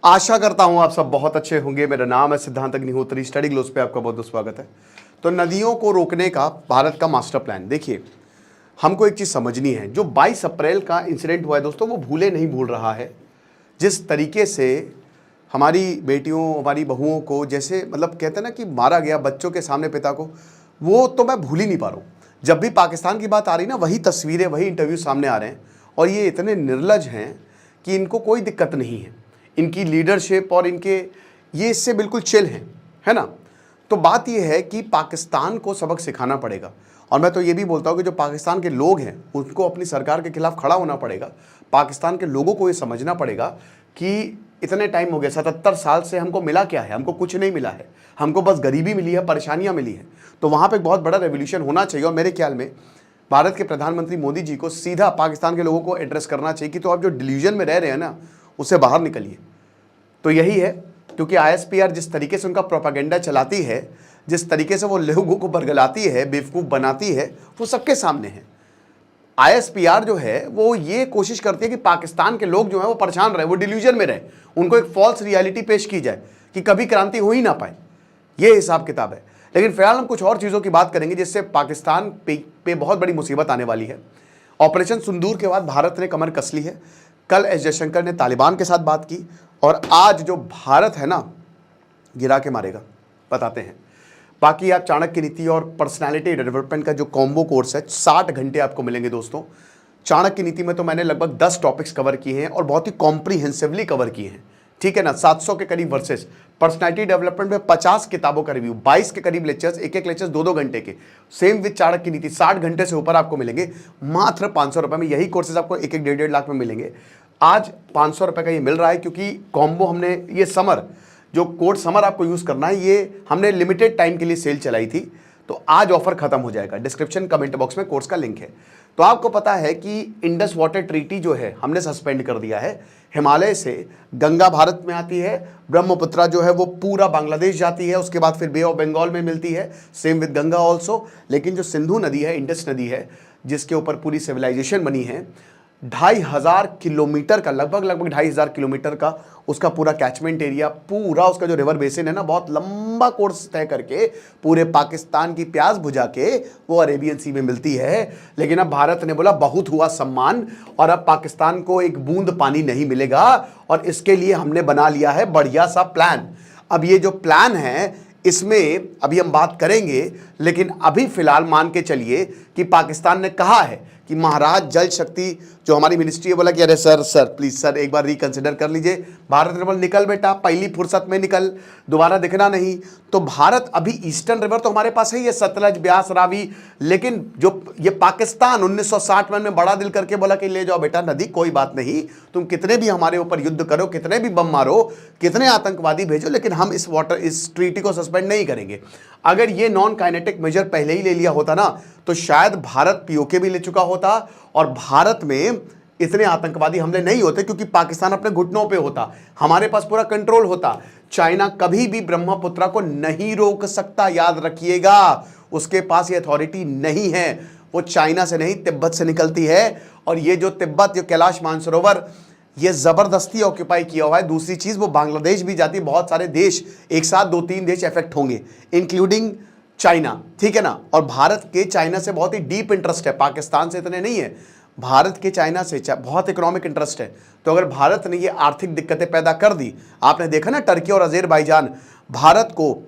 आशा करता हूं आप सब बहुत अच्छे होंगे। मेरा नाम है सिद्धांत अग्निहोत्री, स्टडी ग्लोस पे आपका बहुत बहुत स्वागत है। तो नदियों को रोकने का भारत का मास्टर प्लान, देखिए हमको एक चीज़ समझनी है। जो 22 अप्रैल का इंसिडेंट हुआ है दोस्तों, वो भूले नहीं भूल रहा है। जिस तरीके से हमारी बेटियों, हमारी बहुओं को जैसे मतलब कहते हैं ना कि मारा गया बच्चों के सामने पिता को, वो तो मैं भूल ही नहीं पा रहा हूँ। जब भी पाकिस्तान की बात आ रही ना, वही तस्वीरें, वही इंटरव्यू सामने आ रहे हैं। और ये इतने निर्लज हैं कि इनको कोई दिक्कत नहीं है, इनकी लीडरशिप और इनके ये इससे बिल्कुल चिल हैं, है ना। तो बात ये है कि पाकिस्तान को सबक सिखाना पड़ेगा। और मैं तो ये भी बोलता हूँ कि जो पाकिस्तान के लोग हैं उनको अपनी सरकार के खिलाफ खड़ा होना पड़ेगा। पाकिस्तान के लोगों को ये समझना पड़ेगा कि इतने टाइम हो गया, 77 साल से हमको मिला क्या है? हमको कुछ नहीं मिला है, हमको बस गरीबी मिली है, परेशानियाँ मिली हैं। तो वहाँ पर एक बहुत बड़ा रेवोल्यूशन होना चाहिए। और मेरे ख्याल में भारत के प्रधानमंत्री मोदी जी को सीधा पाकिस्तान के लोगों को एड्रेस करना चाहिए कि तो आप जो डिल्यूजन में रह रहे हैं ना, उससे बाहर निकलिए। तो यही है, क्योंकि आईएसपीआर जिस तरीके से उनका प्रोपागेंडा चलाती है, जिस तरीके से वो लोगों को बरगलाती है, बेवकूफ़ बनाती है, वो सबके सामने है। आईएसपीआर जो है वो ये कोशिश करती है कि पाकिस्तान के लोग जो है वो परेशान रहे, वो डिल्यूजन में रहे, उनको एक फॉल्स रियलिटी पेश की जाए कि कभी क्रांति हो ही ना पाए। ये हिसाब किताब है। लेकिन फिलहाल हम कुछ और चीज़ों की बात करेंगे जिससे पाकिस्तान पे बहुत बड़ी मुसीबत आने वाली है। ऑपरेशन सिंदूर के बाद भारत ने कमर कस ली है। कल एस जयशंकर ने तालिबान के साथ बात की और आज जो भारत है ना, गिरा के मारेगा, बताते हैं। बाकी आप चाणक्य नीति और पर्सनालिटी डेवलपमेंट का जो कॉम्बो कोर्स है, 60 घंटे आपको मिलेंगे दोस्तों। चाणक्य नीति में तो मैंने लगभग 10 टॉपिक्स कवर किए हैं और बहुत ही कॉम्प्रीहेंसिवली कवर किए हैं, ठीक है ना। 700 के करीब वर्सेस। पर्सनालिटी डेवलपमेंट में 50 किताबों का रिव्यू, 22 के करीब लेक्चर्स, एक लेक्चर्स 2-2 घंटे के। सेम विद चाणक्य नीति 60 घंटे से ऊपर आपको मिलेंगे मात्र 500 रुपये में। यही कोर्सेज आपको 1-1, 1.5 लाख में मिलेंगे। आज 500 रुपये का ये मिल रहा है क्योंकि कॉम्बो हमने ये समर, जो कोड समर आपको यूज़ करना है, ये हमने लिमिटेड टाइम के लिए सेल चलाई थी। तो आज ऑफर खत्म हो जाएगा। डिस्क्रिप्शन कमेंट बॉक्स में कोर्स का लिंक है। तो आपको पता है कि इंडस वाटर ट्रीटी जो है हमने सस्पेंड कर दिया है। हिमालय से गंगा भारत में आती है, ब्रह्मपुत्रा जो है वो पूरा बांग्लादेश जाती है, उसके बाद फिर बे ऑफ बंगाल में मिलती है, सेम विद गंगा ऑल्सो। लेकिन जो सिंधु नदी है, इंडस नदी है, जिसके ऊपर पूरी सिविलाइजेशन बनी है, 2500 किलोमीटर का, लगभग 2500 किलोमीटर का उसका पूरा कैचमेंट एरिया, पूरा उसका जो रिवर बेसिन है ना, बहुत लंबा कोर्स तय करके पूरे पाकिस्तान की प्यास बुझा के वो अरेबियन सी में मिलती है। लेकिन अब भारत ने बोला बहुत हुआ सम्मान, और अब पाकिस्तान को एक बूंद पानी नहीं मिलेगा। और इसके लिए हमने बना लिया है बढ़िया सा प्लान। अब ये जो प्लान है इसमें अभी हम बात करेंगे, लेकिन अभी फिलहाल मान के चलिए कि पाकिस्तान ने कहा है कि महाराज जल शक्ति जो हमारी मिनिस्ट्री है, बोला कि अरे सर प्लीज़ सर एक बार रिकंसिडर कर लीजिए। भारत ने बोला निकल बेटा, पहली फुर्सत में निकल, दोबारा दिखना नहीं। तो भारत अभी ईस्टर्न रिवर तो हमारे पास है, ये सतलज, ब्यास, रावी। लेकिन जो ये पाकिस्तान 1960 में बड़ा दिल करके बोला कि ले जाओ बेटा नदी, कोई बात नहीं, तुम कितने भी हमारे ऊपर युद्ध करो, कितने भी बम मारो, कितने आतंकवादी भेजो, लेकिन हम इस ट्रीटी को सस्पेंड नहीं करेंगे। अगर ये नॉन काइनेटिक मेजर पहले ही ले लिया होता ना, तो शायद भारत पीओके भी ले चुका होता और भारत में इतने आतंकवादी हमले नहीं होते, क्योंकि पाकिस्तान अपने घुटनों पे होता, हमारे पास पूरा कंट्रोल होता। चाइना कभी भी ब्रह्मपुत्रा को नहीं रोक सकता, याद रखिएगा। उसके पास ये अथॉरिटी नहीं है। वो चाइना से नहीं, तिब्बत से निकलती है। और ये जो तिब्बत, जो कैलाश मानसरोवर, ये जबरदस्ती ऑक्यूपाई किया हुआ है। दूसरी चीज, वो बांग्लादेश भी जाती है। बहुत सारे देश एक साथ, 2-3 देश इफेक्ट होंगे, इंक्लूडिंग चाइना, ठीक है ना। और भारत के चाइना से बहुत ही डीप इंटरेस्ट है, पाकिस्तान से इतने नहीं है। भारत के चाइना से बहुत इकोनॉमिक इंटरेस्ट है। तो अगर भारत ने ये आर्थिक दिक्कतें पैदा कर दी, आपने देखा ना टर्की और अजरबैजान, भारत को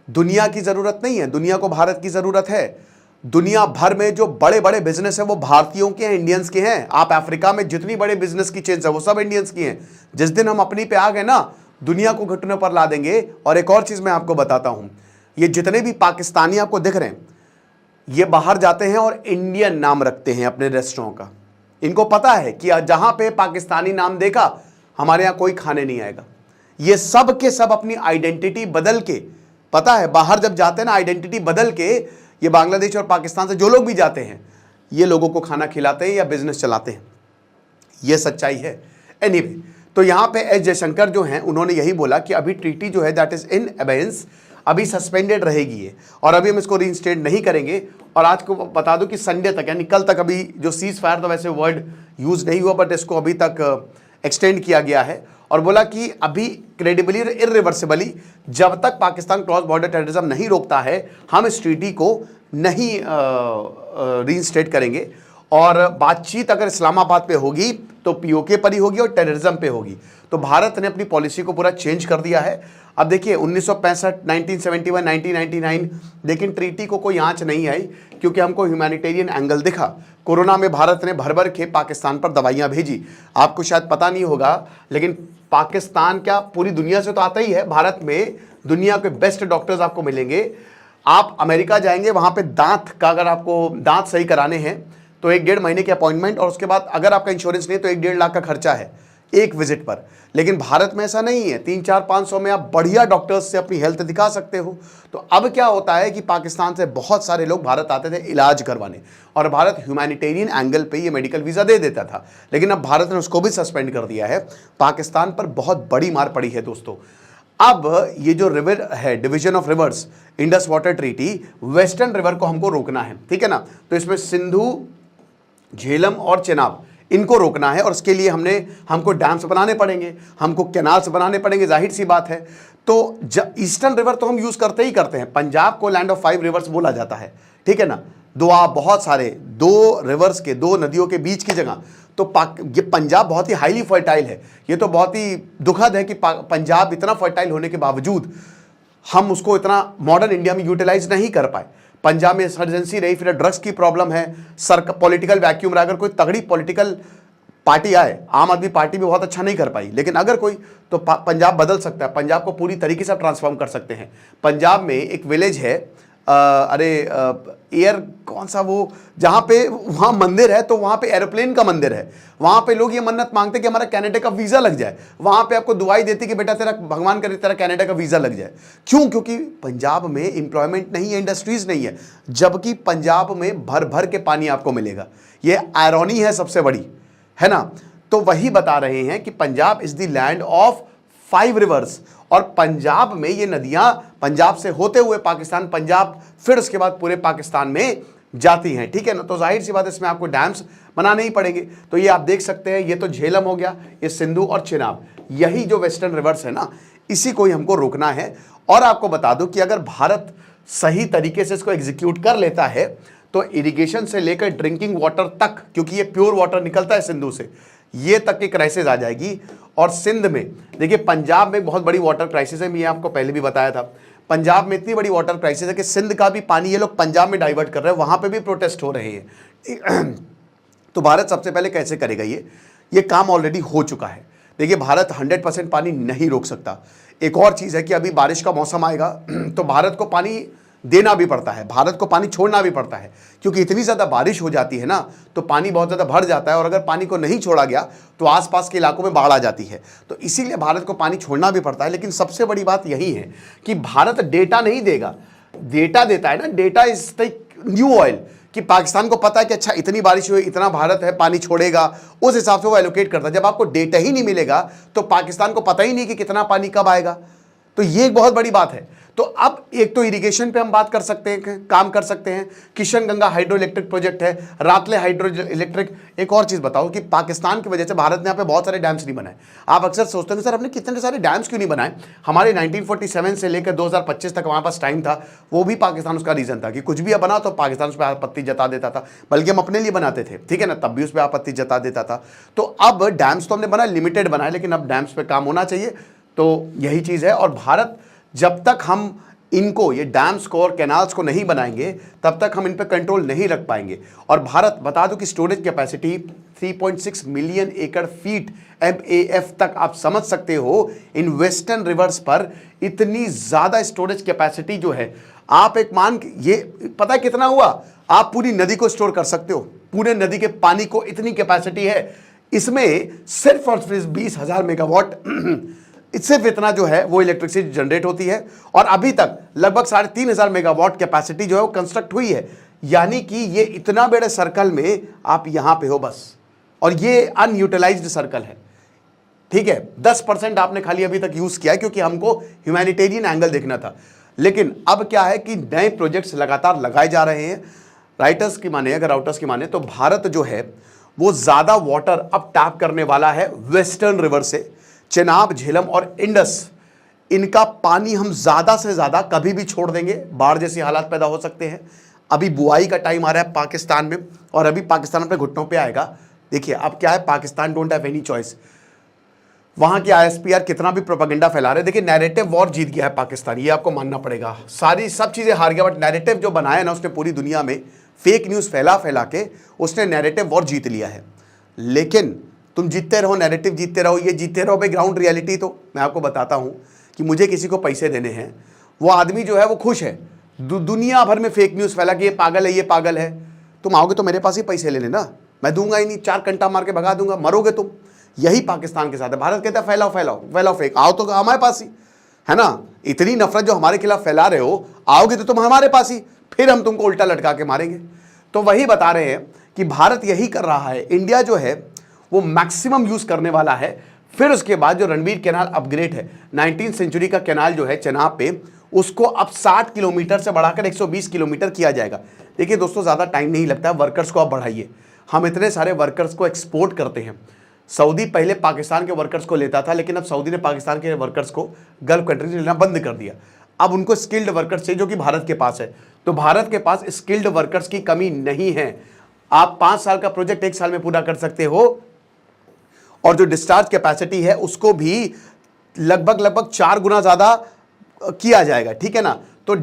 दुनिया की ज़रूरत नहीं है, दुनिया को भारत की ज़रूरत है। दुनिया भर में जो बड़े बड़े बिजनेस है वो भारतीयों के हैं, इंडियंस के हैं। आप अफ्रीका में जितनी बड़े बिजनेस की चेन्स है वो सब इंडियंस की हैं। जिस दिन हम अपनी पे आ गए ना, दुनिया को घुटने पर ला देंगे। और एक और चीज़ मैं आपको बताता हूँ, ये जितने भी पाकिस्तानी आपको दिख रहे हैं, ये बाहर जाते हैं और इंडियन नाम रखते हैं अपने रेस्टोरेंट का। इनको पता है कि जहां पे पाकिस्तानी नाम देखा, हमारे यहां कोई खाने नहीं आएगा। ये सब के सब अपनी आइडेंटिटी बदल के, पता है बाहर जब जाते हैं ना, आइडेंटिटी बदल के, ये बांग्लादेश और पाकिस्तान से जो लोग भी जाते हैं, ये लोगों को खाना खिलाते हैं या बिजनेस चलाते हैं। ये सच्चाई है। एनीवे, तो यहां पे एस जयशंकर जो हैं, उन्होंने यही बोला कि अभी ट्रीटी जो है दैट इज इन अबेयंस, अभी सस्पेंडेड रहेगी ये, और अभी हम इसको रीइंस्टेट नहीं करेंगे। और आज को बता दो कि संडे तक, यानी कल तक, अभी जो सीज फायर, तो वैसे वर्ड यूज नहीं हुआ, बट इसको अभी तक एक्सटेंड किया गया है। और बोला कि अभी क्रेडिबली इरिवर्सिबली जब तक पाकिस्तान क्रॉस बॉर्डर टेररिज्म नहीं रोकता है, हम इस ट्रीटी को नहीं रीइंस्टेट करेंगे। और बातचीत अगर इस्लामाबाद पे होगी तो पीओके पर ही होगी और टेररिज्म पे होगी। तो भारत ने अपनी पॉलिसी को पूरा चेंज कर दिया है। अब देखिए 1965, 1971, 1999, लेकिन ट्रीटी को कोई आंच नहीं आई क्योंकि हमको ह्यूमैनिटेरियन एंगल दिखा। कोरोना में भारत ने भर भर के पाकिस्तान पर दवाइयां भेजी। आपको शायद पता नहीं होगा, लेकिन पाकिस्तान क्या पूरी दुनिया से तो आता ही है। भारत में दुनिया के बेस्ट डॉक्टर्स आपको मिलेंगे। आप अमेरिका जाएंगे, वहां पे दांत का अगर आपको दांत सही कराने हैं तो 1-1.5 महीने की अपॉइंटमेंट, और उसके बाद अगर आपका इंश्योरेंस नहीं है तो 1-1.5 लाख का खर्चा है एक विजिट पर। लेकिन भारत में ऐसा नहीं है, 300-400-500 में आप बढ़िया डॉक्टर्स से अपनी हेल्थ दिखा सकते हो। तो अब क्या होता है कि पाकिस्तान से बहुत सारे लोग भारत आते थे इलाज करवाने, और भारत ह्यूमैनिटेरियन एंगल पे ये मेडिकल वीज़ा दे देता था। लेकिन अब भारत ने उसको भी सस्पेंड कर दिया है। पाकिस्तान पर बहुत बड़ी मार पड़ी है दोस्तों। अब ये जो रिवर है, division of reverse, Indus water treaty, western river को हमको रोकना है, ठीक है ना। तो इसमें सिंधु, झेलम और चेनाब, इनको रोकना है, और उसके लिए हमको डैम्स बनाने पड़ेंगे, हमको कैनाल्स बनाने पड़ेंगे, जाहिर सी बात है। तो ईस्टर्न रिवर तो हम यूज करते ही करते हैं। पंजाब को लैंड ऑफ 5 रिवर्स बोला जाता है, ठीक है ना। बहुत सारे 2 रिवर्स के, 2 नदियों के बीच की जगह। तो ये पंजाब बहुत ही हाईली फर्टाइल है। ये तो बहुत ही दुखद है कि पंजाब इतना फर्टाइल होने के बावजूद हम उसको इतना मॉडर्न इंडिया में यूटिलाइज नहीं कर पाए। पंजाब में इंसर्जेंसी रही, फिर ड्रग्स की प्रॉब्लम है, पॉलिटिकल वैक्यूम रहा। अगर कोई तगड़ी पॉलिटिकल पार्टी आए, आम आदमी पार्टी भी बहुत अच्छा नहीं कर पाई, लेकिन अगर कोई, तो पंजाब बदल सकता है। पंजाब को पूरी तरीके से ट्रांसफॉर्म कर सकते हैं। पंजाब में एक विलेज है, एयर कौन सा वो, जहाँ पे वहाँ मंदिर है, तो वहाँ पे एरोप्लेन का मंदिर है। वहाँ पे लोग ये मन्नत मांगते कि हमारा कनाडा का वीज़ा लग जाए। वहाँ पे आपको दुआई देती कि बेटा तेरा, भगवान करे तेरा कनाडा का वीज़ा लग जाए। क्यों? क्योंकि पंजाब में एम्प्लॉयमेंट नहीं है, इंडस्ट्रीज नहीं है, जबकि पंजाब में भर भर के पानी आपको मिलेगा। ये आयरनी है सबसे बड़ी, है ना। तो वही बता रहे हैं कि Punjab is the land of 5 reverse, और पंजाब में ये नदियां पंजाब से होते हुए पाकिस्तान, पंजाब, फिर उसके बाद पूरे पाकिस्तान में जाती हैं, ठीक है ना। तो जाहिर सी बात है इसमें आपको डैम्स बनाने ही पड़ेंगे। तो ये आप देख सकते हैं, ये तो झेलम हो गया, ये सिंधु और चेनाब, यही जो वेस्टर्न रिवर्स है ना, इसी को ही हमको रोकना है। और आपको बता दूं कि अगर भारत सही तरीके से इसको एग्जीक्यूट कर लेता है तो इरिगेशन से लेकर ड्रिंकिंग वाटर तक, क्योंकि ये प्योर वाटर निकलता है सिंधु से, ये तक की क्राइसिस आ जाएगी। और सिंध में देखिए, पंजाब में बहुत बड़ी वाटर क्राइसिस है, मैं आपको पहले भी बताया था। पंजाब में इतनी बड़ी वाटर क्राइसिस है कि सिंध का भी पानी ये लोग पंजाब में डाइवर्ट कर रहे हैं, वहां पे भी प्रोटेस्ट हो रहे हैं। तो भारत सबसे पहले कैसे करेगा? ये काम ऑलरेडी हो चुका है। देखिए, भारत 100% पानी नहीं रोक सकता। एक और चीज़ है कि अभी बारिश का मौसम आएगा तो भारत को पानी देना भी पड़ता है, भारत को पानी छोड़ना भी पड़ता है, क्योंकि इतनी ज़्यादा बारिश हो जाती है ना, तो पानी बहुत ज़्यादा भर जाता है, और अगर पानी को नहीं छोड़ा गया तो आसपास के इलाकों में बाढ़ आ जाती है। तो इसीलिए भारत को पानी छोड़ना भी पड़ता है। लेकिन सबसे बड़ी बात यही है कि भारत डेटा नहीं देगा, डेटा देता है ना, data is the new oil, कि पाकिस्तान को पता है कि अच्छा इतनी बारिश हुई, इतना भारत है पानी छोड़ेगा, उस हिसाब से वो एलोकेट करता है। जब आपको डेटा ही नहीं मिलेगा तो पाकिस्तान को पता ही नहीं कि कितना पानी कब आएगा। तो ये एक बहुत बड़ी बात है। तो अब एक तो इरिगेशन पे हम बात कर सकते हैं, काम कर सकते हैं। Kishan Ganga hydro electric project है, रातले हाइड्रो इलेक्ट्रिक। एक और चीज़ बताओ कि पाकिस्तान की वजह से भारत ने यहाँ पे बहुत सारे डैम्स नहीं बनाए। आप अक्सर सोचते हैं सर हमने कितने सारे डैम्स क्यों नहीं बनाए। हमारे 1947 से लेकर 2025 तक हमारे पास टाइम था, वो भी पाकिस्तान उसका रीज़न था कि कुछ भी बना तो पाकिस्तान उस पर आपत्ति जता देता था, बल्कि हम अपने लिए बनाते थे, ठीक है ना, तब भी उस पर आपत्ति जता देता था। तो अब डैम्स तो हमने बनाए, लिमिटेड बनाए, लेकिन अब डैम्स पे काम होना चाहिए। तो यही चीज़ है। और भारत, जब तक हम इनको, ये डैम्स को और कैनाल्स को नहीं बनाएंगे, तब तक हम इन पे कंट्रोल नहीं रख पाएंगे। और भारत, बता दो कि स्टोरेज कैपेसिटी 3.6 मिलियन एकड़ फीट MAF तक, आप समझ सकते हो इन वेस्टर्न रिवर्स पर इतनी ज़्यादा स्टोरेज कैपेसिटी जो है। आप एक ये पता है कितना हुआ, आप पूरी नदी को स्टोर कर सकते हो, पूरे नदी के पानी को, इतनी कैपेसिटी है। इसमें सिर्फ और सिर्फ 20,000 मेगावाट सिर्फ इतना जो है वो इलेक्ट्रिसिटी जनरेट होती है। और अभी तक लगभग 3,500 मेगावाट कैपेसिटी जो है वो कंस्ट्रक्ट हुई है। यानी कि ये इतना बड़े सर्कल में आप यहां पे हो बस, और ये अनयूटिलाइज्ड सर्कल है, ठीक है। 10% आपने खाली अभी तक यूज किया है, क्योंकि हमको ह्यूमैनिटेरियन एंगल देखना था। लेकिन अब क्या है कि नए प्रोजेक्ट्स लगातार लगाए जा रहे हैं। राइटर्स की माने, अगर राउटर्स की माने, तो भारत जो है वो ज्यादा वाटर अब टैप करने वाला है वेस्टर्न रिवर से, चेनाब, झेलम और इंडस, इनका पानी हम ज़्यादा से ज़्यादा कभी भी छोड़ देंगे, बाढ़ जैसी हालात पैदा हो सकते हैं। अभी बुआई का टाइम आ रहा है पाकिस्तान में, और अभी पाकिस्तान अपने घुटनों पे आएगा। देखिए अब क्या है, Pakistan don't have any choice. वहाँ की ISPR कितना भी प्रोपेगेंडा फैला रहे, देखिए नैरेटिव वॉर जीत गया है पाकिस्तान, ये आपको मानना पड़ेगा। सारी सब चीज़ें हार गया, बट नैरेटिव जो बनाया ना उसने पूरी दुनिया में फेक न्यूज़ फैला फैला के उसने नैरेटिव वॉर जीत लिया है। लेकिन तुम जीतते रहो, नैरेटिव जीतते रहो, ये जीतते रहो भाई। ग्राउंड रियलिटी तो मैं आपको बताता हूँ कि मुझे किसी को पैसे देने हैं, वो आदमी जो है वो खुश है। दुनिया भर में फेक न्यूज़ फैला कि ये पागल है, ये पागल है। तुम आओगे तो मेरे पास ही पैसे लेने ना, मैं दूंगा ही नहीं, 4 घंटा मार के भगा दूंगा, मरोगे तुम। यही पाकिस्तान के साथ है। भारत कहता है फैलाओ फैलाओ फैलाओ फेक, आओ तो हमारे पास ही, है ना। इतनी नफरत जो हमारे खिलाफ फैला रहे हो, आओगे तो तुम हमारे पास ही, फिर हम तुमको उल्टा लटका के मारेंगे। तो वही बता रहे हैं कि भारत यही कर रहा है। इंडिया जो है वो मैक्सिमम यूज करने वाला है। फिर उसके बाद जो रणवीर कैनाल अपग्रेड है, 19वीं सेंचुरी का कैनाल जो है चेनाब पे, उसको अब 60 किलोमीटर से बढ़ाकर 120 किलोमीटर किया जाएगा। देखिए दोस्तों, ज़्यादा टाइम नहीं लगता है, वर्कर्स को आप बढ़ाइए। हम इतने सारे वर्कर्स को एक्सपोर्ट करते हैं। सऊदी पहले पाकिस्तान के वर्कर्स को लेता था, लेकिन अब सऊदी ने पाकिस्तान के वर्कर्स को गल्फ कंट्रीज लेना बंद कर दिया। अब उनको स्किल्ड वर्कर्स चाहिए, जो कि भारत के पास है। तो भारत के पास स्किल्ड वर्कर्स की कमी नहीं है। आप 5 साल का प्रोजेक्ट 1 साल में पूरा कर सकते हो, और जो डिस्चार्ज कैपेसिटी है उसको भी लगभग 4 गुना ज़्यादा किया जाएगा, ठीक है ना। तो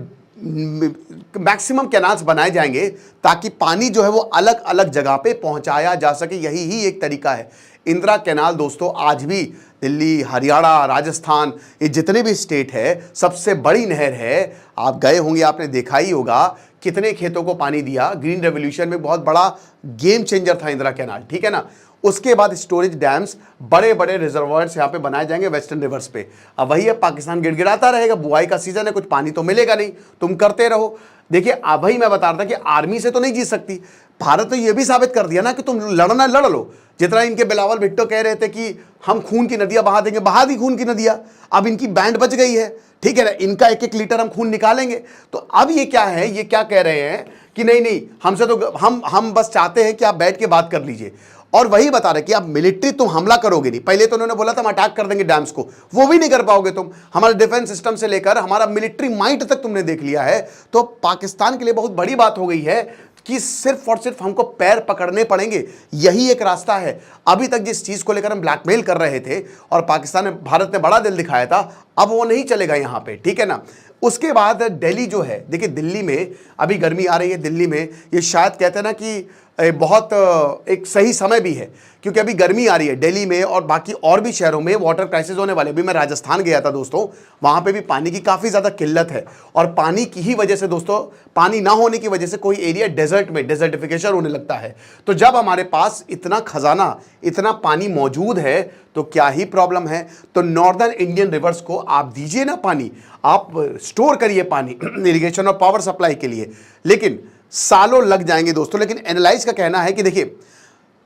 मैक्सिमम कैनाल्स बनाए जाएंगे ताकि पानी जो है वो अलग अलग जगह पे पहुंचाया जा सके। यही ही एक तरीका है। इंदिरा कैनाल दोस्तों आज भी दिल्ली, हरियाणा, राजस्थान, ये जितने भी स्टेट है, सबसे बड़ी नहर है। आप गए होंगे, आपने देखा ही होगा कितने खेतों को पानी दिया। ग्रीन रेवोल्यूशन में बहुत बड़ा गेम चेंजर था इंदिरा कैनाल, ठीक है ना। उसके बाद स्टोरेज डैम्स, बड़े बड़े रिजर्वायर्स यहाँ पे बनाए जाएंगे वेस्टर्न रिवर्स पे। अब वही है, पाकिस्तान गिड़गिड़ाता रहेगा, बुआई का सीजन है, कुछ पानी तो मिलेगा नहीं, तुम करते रहो। देखिए अब वही मैं बता रहा था कि आर्मी से तो नहीं जीत सकती भारत। तो ये भी साबित कर दिया ना कि तुम लड़ना लड़ लो। जितना इनके बिलावल भुट्टो कह रहे थे कि हम खून की नदियां बहा देंगे, बहा दी खून की नदियां। अब इनकी बैंड बच गई है, ठीक है ना। इनका 1-1 लीटर हम खून निकालेंगे। तो अब ये क्या है, ये क्या कह रहे हैं कि नहीं नहीं, हमसे तो हम बस चाहते हैं कि आप बैठ के बात कर लीजिए। और वही बता रहे कि आप मिलिट्री तुम हमला करोगे नहीं। पहले तो उन्होंने बोला था हम अटैक कर देंगे डैम्स को, वो भी नहीं कर पाओगे तुम। हमारे डिफेंस सिस्टम से लेकर हमारा मिलिट्री माइट तक तुमने देख लिया है। तो पाकिस्तान के लिए बहुत बड़ी बात हो गई है कि सिर्फ और सिर्फ हमको पैर पकड़ने पड़ेंगे, यही एक रास्ता है। अभी तक जिस चीज को लेकर हम ब्लैकमेल कर रहे थे और पाकिस्तान ने, भारत ने बड़ा दिल दिखाया था, अब वो नहीं चलेगा यहाँ पे, ठीक है ना। उसके बाद दिल्ली जो है, देखिए दिल्ली में अभी गर्मी आ रही है। दिल्ली में ये शायद कहते हैं ना कि बहुत एक सही समय भी है, क्योंकि अभी गर्मी आ रही है दिल्ली में, और बाकी और भी शहरों में वाटर क्राइसिस होने वाले। अभी मैं राजस्थान गया था दोस्तों, वहाँ पे भी पानी की काफ़ी ज़्यादा किल्लत है। और पानी की ही वजह से दोस्तों, पानी ना होने की वजह से कोई एरिया डेजर्ट में डेजर्टिफिकेशन होने लगता है। तो जब हमारे पास इतना खजाना, इतना पानी मौजूद है, तो क्या ही प्रॉब्लम है। तो नॉर्दर्न इंडियन रिवर्स को आप दीजिए ना पानी, आप स्टोर करिए पानी इरिगेशन और पावर सप्लाई के लिए। लेकिन सालों लग जाएंगे दोस्तों। लेकिन एनालाइज का कहना है कि देखिए,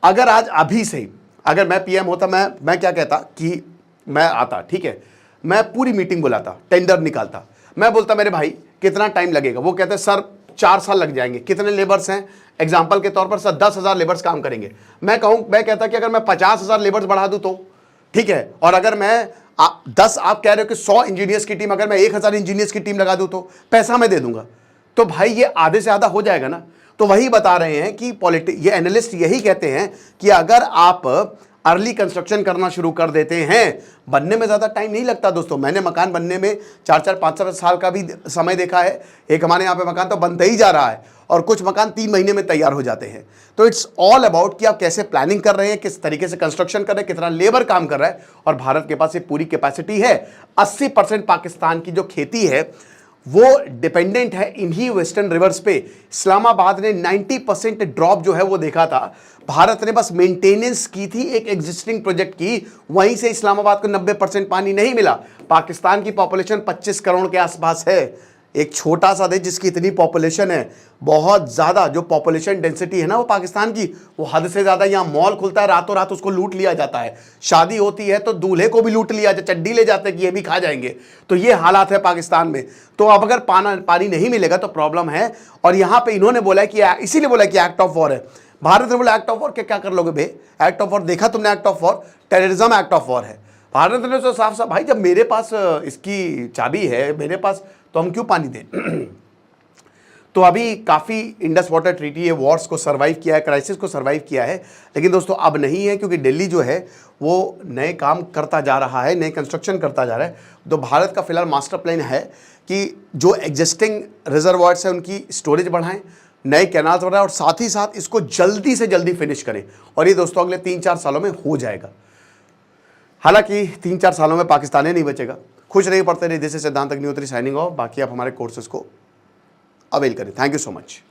अगर आज अभी से, अगर मैं PM होता, मैं क्या कहता कि मैं आता, ठीक है, मैं पूरी मीटिंग बुलाता, टेंडर निकालता, मैं बोलता मेरे भाई कितना टाइम लगेगा। वो कहते हैं सर 4 साल लग जाएंगे। कितने लेबर्स हैं, एग्जाम्पल के तौर पर सर 10,000 लेबर्स काम करेंगे। मैं कहता कि अगर मैं 50,000 लेबर्स बढ़ा दूं तो ठीक है, और अगर मैं 10, आप कह रहे हो कि 100 इंजीनियर्स की टीम, अगर मैं 1000 इंजीनियर्स की टीम लगा दूं तो पैसा मैं दे दूंगा। तो भाई ये आधे से आधा हो जाएगा ना। तो वही बता रहे हैं कि ये एनालिस्ट यही कहते हैं कि अगर आप अर्ली कंस्ट्रक्शन करना शुरू कर देते हैं, बनने में ज़्यादा टाइम नहीं लगता दोस्तों। मैंने मकान बनने में 4-4, 5-7 साल का भी समय देखा है। एक हमारे यहाँ पे मकान तो बनता ही जा रहा है, और कुछ मकान 3 महीने में तैयार हो जाते हैं। तो इट्स ऑल अबाउट कि आप कैसे प्लानिंग कर रहे हैं, किस तरीके से कंस्ट्रक्शन कर रहे हैं, कितना लेबर काम कर रहा है। और भारत के पास ये पूरी कैपेसिटी है। 80% पाकिस्तान की जो खेती है वो डिपेंडेंट है इन्हीं वेस्टर्न रिवर्स पे। इस्लामाबाद ने 90% ड्रॉप जो है वो देखा था। भारत ने बस मेंटेनेंस की थी एक एग्जिस्टिंग प्रोजेक्ट की, वहीं से इस्लामाबाद को 90% पानी नहीं मिला। पाकिस्तान की पॉपुलेशन 25 करोड़ के आसपास है। एक छोटा सा देश जिसकी इतनी पॉपुलेशन है, बहुत ज़्यादा जो पॉपुलेशन डेंसिटी है ना वो पाकिस्तान की, वो हद से ज़्यादा। यहाँ मॉल खुलता है, रातों रात उसको लूट लिया जाता है। शादी होती है तो दूल्हे को भी लूट लिया जाता है, चड्डी ले जाते हैं कि ये भी खा जाएंगे। तो ये हालात है पाकिस्तान में। तो अब अगर पानी नहीं मिलेगा तो प्रॉब्लम है। और यहाँ पे इन्होंने बोला कि, इसीलिए बोला कि एक्ट ऑफ वॉर है। भारत ने बोला एक्ट ऑफ वॉर क्या कर लोगे भाई? एक्ट ऑफ वॉर देखा तुमने? Act of war terrorism act of war है। भारत ने तो साफ साफ, भाई जब मेरे पास इसकी चाबी है, मेरे पास, तो हम क्यों पानी दें। तो अभी काफ़ी इंडस वाटर ट्रीटी है, वॉर्स को सर्वाइव किया है, क्राइसिस को सर्वाइव किया है, लेकिन दोस्तों अब नहीं है, क्योंकि दिल्ली जो है वो नए काम करता जा रहा है, नए कंस्ट्रक्शन करता जा रहा है। तो भारत का फिलहाल मास्टर प्लान है कि जो एग्जिस्टिंग रिजर्वॉयर्स हैं उनकी स्टोरेज बढ़ाएं, नए कैनाल्स बढ़ाएं, और साथ ही साथ इसको जल्दी से जल्दी फिनिश करें। और ये दोस्तों अगले 3-4 सालों में हो जाएगा। हालांकि 3-4 सालों में पाकिस्तान नहीं बचेगा। खुश रहिए, पढ़ते रहिए। दिस इज सिद्धांत अग्निहोत्री साइनिंग ऑफ। बाकी आप हमारे कोर्सेज को अवेल करें। Thank you so much.